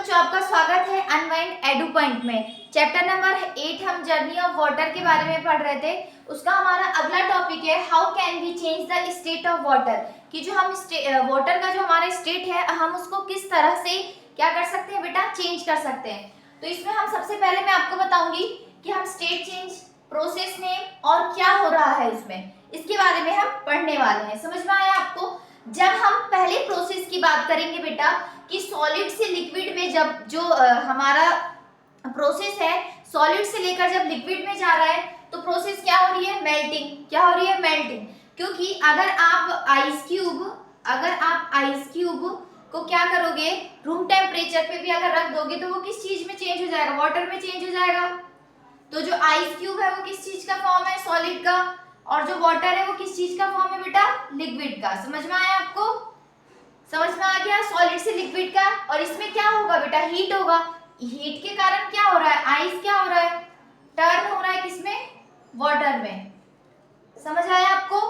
बच्चों, आपका स्वागत है अनवाइंड एडू पॉइंट में। चैप्टर नंबर 8 हम जर्नी ऑफ वाटर के बारे में पढ़ रहे थे। उसका हमारा अगला टॉपिक है how can we change the state of water, कि जो हम वाटर का जो हमारा स्टेट है हम उसको किस तरह से क्या कर सकते हैं बेटा, चेंज कर सकते हैं। तो इसमें हम सबसे पहले मैं आपको बताऊंगी कि हम स्टेट चेंज, प्रोसेस नेम और क्या हो रहा है इसमें, इसके बारे में हम पढ़ने वाले हैं। समझ में आया आपको? जब हम पहले प्रोसेस की बात करेंगे बेटा कि सॉलिड से लिक्विड में जब जो हमारा प्रोसेस है, सॉलिड से लेकर जब लिक्विड में जा रहा है तो प्रोसेस क्या हो रही है, मेल्टिंग। क्या हो रही है, मेल्टिंग। क्योंकि अगर आप आइस क्यूब को क्या करोगे, रूम टेम्परेचर पे भी अगर रख दोगे तो वो किस चीज में चेंज हो जाएगा, वाटर में चेंज हो जाएगा। तो जो आइस क्यूब है वो किस चीज का फॉर्म है, सॉलिड का, और जो वाटर है वो किस चीज का फॉर्म है बेटा, लिक्विड का। समझ में आया आपको? समझ में आ गया, सॉलिड से लिक्विड का। और इसमें क्या होगा बेटा, हीट होगा। हीट के कारण क्या हो रहा है, आइस क्या हो रहा है, टर्न हो रहा है किसमें, वाटर में। समझ आया आपको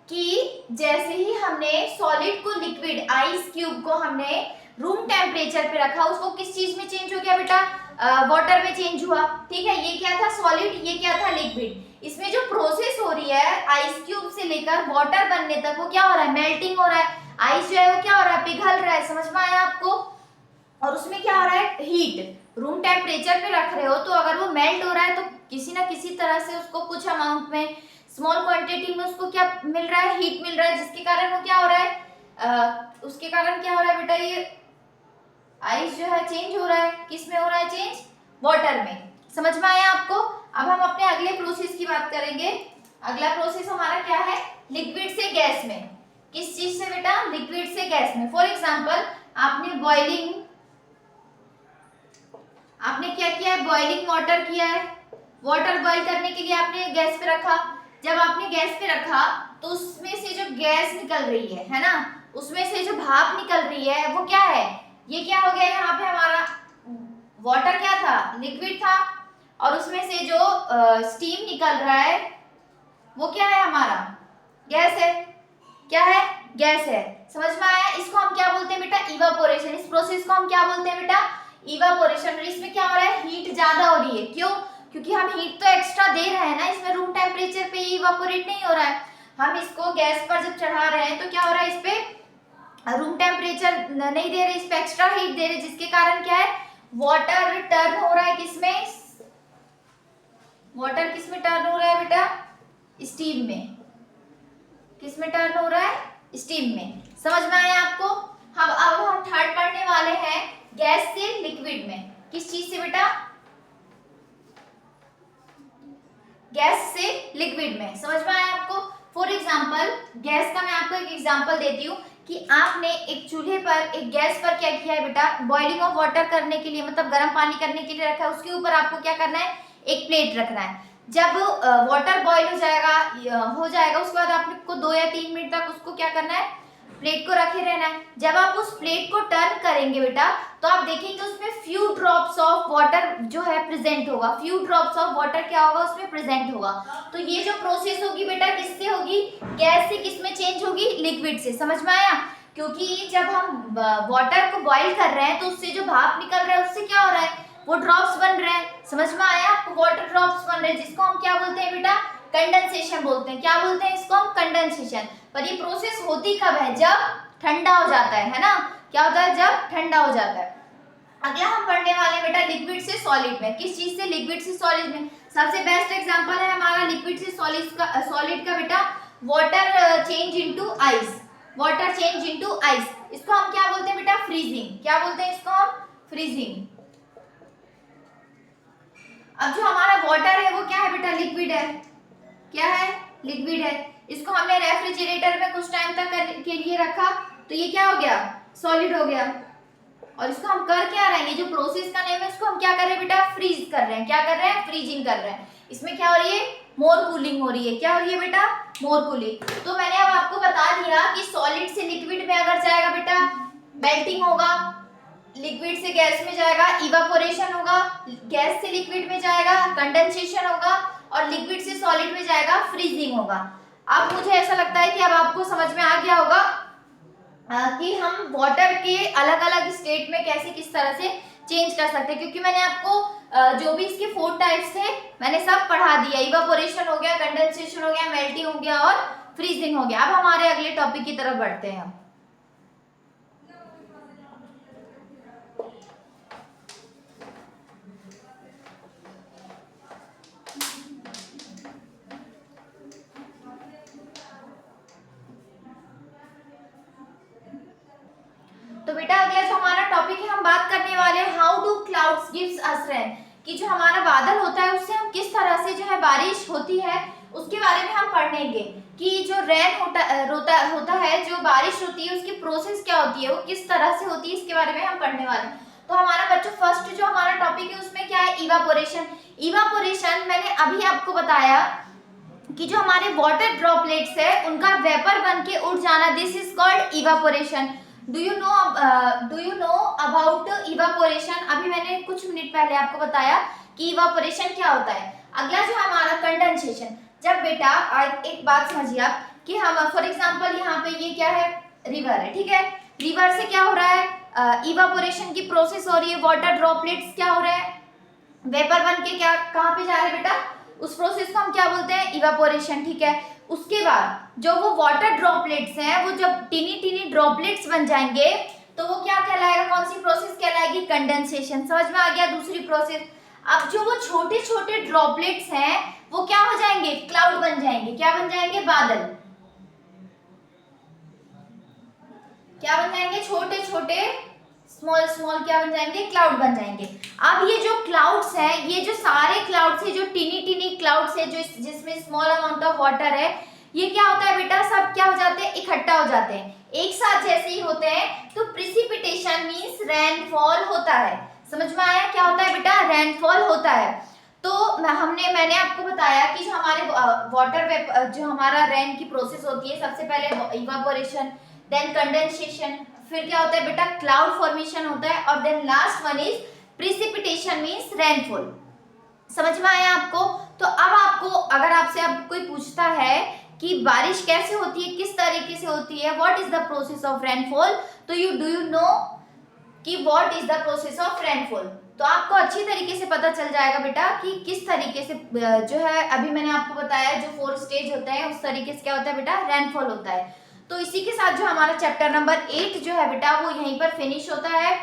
कि जैसे ही हमने सॉलिड को लिक्विड, आइस क्यूब को हमने रूम टेम्परेचर पे रखा, उसको किस चीज में चेंज हो गया बेटा, वाटर में चेंज हुआ। ठीक है, ये क्या था, सॉलिड, ये क्या था, लिक्विड। इसमें जो प्रोसेस हो रही है आइस क्यूब से लेकर वाटर बनने तक, वो क्या हो रहा है, मेल्टिंग हो रहा है। आइस जो है वो क्या हो रहा है, पिघल रहा है। समझ में आया आपको? और उसमें क्या हो रहा है, हीट। रूम टेम्परेचर पे रख रहे हो तो अगर वो मेल्ट हो रहा है तो किसी ना किसी तरह से उसको कुछ अमाउंट में, स्मॉल क्वांटिटी में उसको क्या मिल रहा है, हीट मिल रहा है, जिसके कारण वो क्या हो रहा है, उसके कारण क्या हो रहा है बेटा, ये आइस जो है चेंज हो रहा है। किस में हो रहा है चेंज, वाटर में। समझ में आया आपको? अब हम अपने अगले प्रोसेस की बात करेंगे। अगला प्रोसेस हमारा क्या है, लिक्विड से गैस में। किस चीज से बेटा, लिक्विड से गैस में। फॉर एग्जांपल आपने क्या किया है, बॉइलिंग वाटर किया है। वाटर बॉईल करने के लिए आपने गैस पे रखा। जब आपने गैस पे रखा तो उसमें से जो गैस निकल रही है ना, उसमें से जो भाप निकल रही है वो क्या है, ये क्या हो गया, यहाँ पे हमारा वाटर क्या था, लिक्विड था, और उसमें से जो स्टीम निकल रहा है वो क्या है, हमारा गैस है। क्या है, गैस है। समझ में आया? इसको हम क्या बोलते हैं बेटा, इवापोरेशन। इस प्रोसेस को हम क्या बोलते हैं बेटा, इवापोरेशन। और इसमें क्या हो रहा है, हीट ज्यादा हो रही है। क्यों? क्योंकि हम हीट तो एक्स्ट्रा दे रहे हैं ना, इसमें रूम टेम्परेचर पे इवापोरेट नहीं हो रहा है। हम इसको गैस पर जब चढ़ा रहे हैं तो क्या हो रहा है, इस पे रूम टेम्परेचर नहीं दे रहे, इस पे एक्स्ट्रा हीट दे रहे, जिसके कारण क्या है, वाटर टर्न हो रहा है किसमें, वाटर किसमें टर्न हो रहा है बेटा, स्टीम में। किसमें टर्न हो रहा है, स्टीम में। समझ में आया आपको? अब हम थर्ड पढ़ने वाले हैं गैस से लिक्विड में। किस चीज से बेटा, गैस से लिक्विड में। समझ में आया आपको? फॉर एग्जाम्पल गैस का मैं आपको एक एग्जाम्पल देती हूँ कि आपने एक चूल्हे पर, एक गैस पर क्या किया है बेटा, बॉइलिंग ऑफ वाटर करने के लिए, मतलब गर्म पानी करने के लिए रखा है। उसके ऊपर आपको क्या करना है, एक प्लेट रखना है। जब वाटर बॉईल हो जाएगा उसके बाद आपको 2 या 3 मिनट तक उसको क्या करना है, प्लेट को रखे रहना है। जब आप उस प्लेट को टर्न करेंगे बेटा तो आप देखेंगे उसमें फ्यू ड्रॉप्स ऑफ वाटर जो है प्रेजेंट होगा। फ्यू ड्रॉप्स ऑफ वाटर क्या होगा, उसमें प्रेजेंट होगा। तो ये जो प्रोसेस होगी बेटा किससे होगी, गैस से किसमें चेंज होगी, लिक्विड से। समझ में आया? क्योंकि जब हम वाटर को बॉईल कर रहे हैं तो उससे जो भाप निकल रहा है उससे क्या हो रहा है, वो ड्रॉप्स बन रहे हैं। समझ में आया आपको? वाटर ड्रॉप्स बन रहे हैं, जिसको हम क्या बोलते हैं बेटा, कंडेंसेशन बोलते हैं। क्या बोलते हैं इसको हम, कंडेंसेशन। पर ये प्रोसेस होती कब है, जब ठंडा हो जाता है ना। क्या होता है, जब ठंडा हो जाता है। अगला हम पढ़ने वाले बेटा लिक्विड से सॉलिड में। किस चीज से, लिक्विड से सॉलिड में। सबसे बेस्ट एग्जांपल है हमारा लिक्विड से सॉलिड का बेटा, water change into ice. Water change into ice, इसको हम क्या बोलते हैं बेटा, फ्रीजिंग। क्या बोलते हैं इसको हम, फ्रीजिंग। अब जो हमारा वाटर है वो क्या है बेटा, लिक्विड है। क्या है, लिक्विड है। इसको हमने रेफ्रिजरेटर में कुछ टाइम तक के लिए रखा तो ये क्या हो गया, सॉलिड हो गया। और इसको हम कर क्या रहे हैं, ये जो प्रोसेस का नेम है इसको हम क्या कर रहे हैं बेटा, फ्रीज कर रहे हैं। क्या कर रहे हैं, फ्रीजिंग कर रहे हैं। इसमें क्या हो रही है, मोर कूलिंग हो रही है। क्या हो रही है बेटा, मोर कूलिंग। तो मैंने अब आपको बता दिया कि सॉलिड से लिक्विड में अगर जाएगा बेटा, मेल्टिंग होगा। लिक्विड से गैस में जाएगा, इवापोरेशन होगा। गैस से लिक्विड में जाएगा, कंडेंसेशन होगा। और लिक्विड से सॉलिड में जाएगा, फ्रीजिंग होगा। अब मुझे ऐसा लगता है कि अब आपको समझ में आ गया होगा कि हम वाटर के अलग अलग स्टेट में कैसे किस तरह से चेंज कर सकते हैं, क्योंकि मैंने आपको जो भी इसके 4 टाइप्स थे मैंने सब पढ़ा दिया। इवापोरेशन हो गया, कंडेंसेशन हो गया, मेल्टिंग हो गया और फ्रीजिंग हो गया। अब हमारे अगले टॉपिक की तरफ बढ़ते हैं। तो बेटा अगला जो हमारा टॉपिक है हम बात करने वाले हैं how do clouds gives us rain, कि जो हमारा बादल होता है उससे हम किस तरह से जो है बारिश होती है उसके बारे में हम पढ़ेंगे, कि जो रेन होता है, जो बारिश होती है उसकी प्रोसेस क्या होती है, वो किस तरह से होती है, इसके बारे में हम पढ़ने वाले हैं। तो हमारा बच्चों फर्स्ट जो हमारा टॉपिक है उसमें क्या है, इवापोरेशन। इवापोरेशन मैंने अभी आपको बताया कि जो हमारे वाटर ड्रॉपलेट्स है उनका वेपर बन के उड़ जाना, this is called evaporation. Do you know about evaporation? अभी मैंने कुछ मिनट पहले आपको बताया कि इवापोरेशन क्या होता है। अगला जो है हमारा कंडेंसेशन। जब बेटा एक बात समझिए आप कि हम फॉर एग्जांपल यहाँ पे ये क्या है, रिवर है, ठीक है। रिवर से क्या हो रहा है, इवापोरेशन की प्रोसेस हो रही है, वाटर ड्रॉपलेट्स क्या हो रहे हैं, वेपर बन के क्या कहाँ पे जा रहे हैं बेटा, उस प्रोसेस को हम क्या बोलते हैं, इवापोरेशन, ठीक है। उसके बाद जो वो वाटर ड्रॉपलेट्स हैं वो जब टीनी टीनी ड्रॉपलेट्स बन जाएंगे तो वो क्या कहलाएगा, कौन सी प्रोसेस कहलाएगी, कंडेंसेशन। समझ में आ गया दूसरी प्रोसेस। अब जो वो छोटे छोटे ड्रॉपलेट्स हैं वो क्या हो जाएंगे, क्लाउड बन जाएंगे। क्या बन जाएंगे, बादल। क्या बन जाएंगे, छोटे छोटे स्मॉल स्मॉल क्या बन जाएंगे, क्लाउड बन जाएंगे। अब ये जो क्लाउड्स हैं, ये जो सारे क्लाउड्स है, जो टीनी टीनी क्लाउड्स है, जो जिसमें स्मॉल अमाउंट ऑफ वाटर है, ये क्या होता है बेटा, सब क्या हो जाते हैं, इकट्ठा हो जाते हैं एक साथ जैसे ही होते हैं तो प्रिसिपिटेशन मींस रेनफॉल होता है। समझ में आया क्या होता है बेटा, रेनफॉल होता है। तो मैंने आपको बताया कि जो हमारे वाटर जो हमारा रेन की प्रोसेस होती है, सबसे पहले इवापोरेशन, देन कंडेंसेशन, फिर क्या होता है बेटा, क्लाउड फॉर्मेशन होता है, और then last one is precipitation means rainfall. समझ में आया आपको? तो अब आपको अगर आपसे अब कोई पूछता है कि बारिश कैसे होती है, किस तरीके से होती है, what is the process of rainfall, तो डू यू नो कि what is the process of rainfall, तो आपको अच्छी तरीके से पता चल जाएगा बेटा कि किस तरीके से जो है अभी मैंने आपको बताया जो 4 स्टेज होते हैं उस तरीके से क्या होता है बेटा, रेनफॉल होता है। तो इसी के साथ जो हमारा चैप्टर नंबर 8 जो है बेटा वो यहीं पर फिनिश होता है।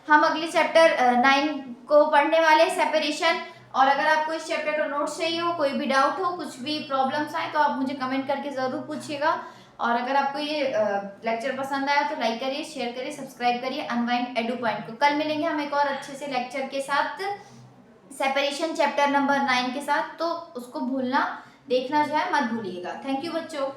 हम अगले चैप्टर 9 को पढ़ने वाले सेपरेशन। और अगर आपको इस चैप्टर का नोट्स चाहिए हो, कोई भी डाउट हो, कुछ भी प्रॉब्लम्स आए तो आप मुझे कमेंट करके ज़रूर पूछिएगा। और अगर आपको ये लेक्चर पसंद आया तो लाइक करिए, शेयर करिए, सब्सक्राइब करिए अनवाइंड एडू पॉइंट को। कल मिलेंगे हम एक और अच्छे से लेक्चर के साथ, सेपरेशन चैप्टर नंबर 9 के साथ। तो उसको देखना जो है मत भूलिएगा। थैंक यू बच्चों।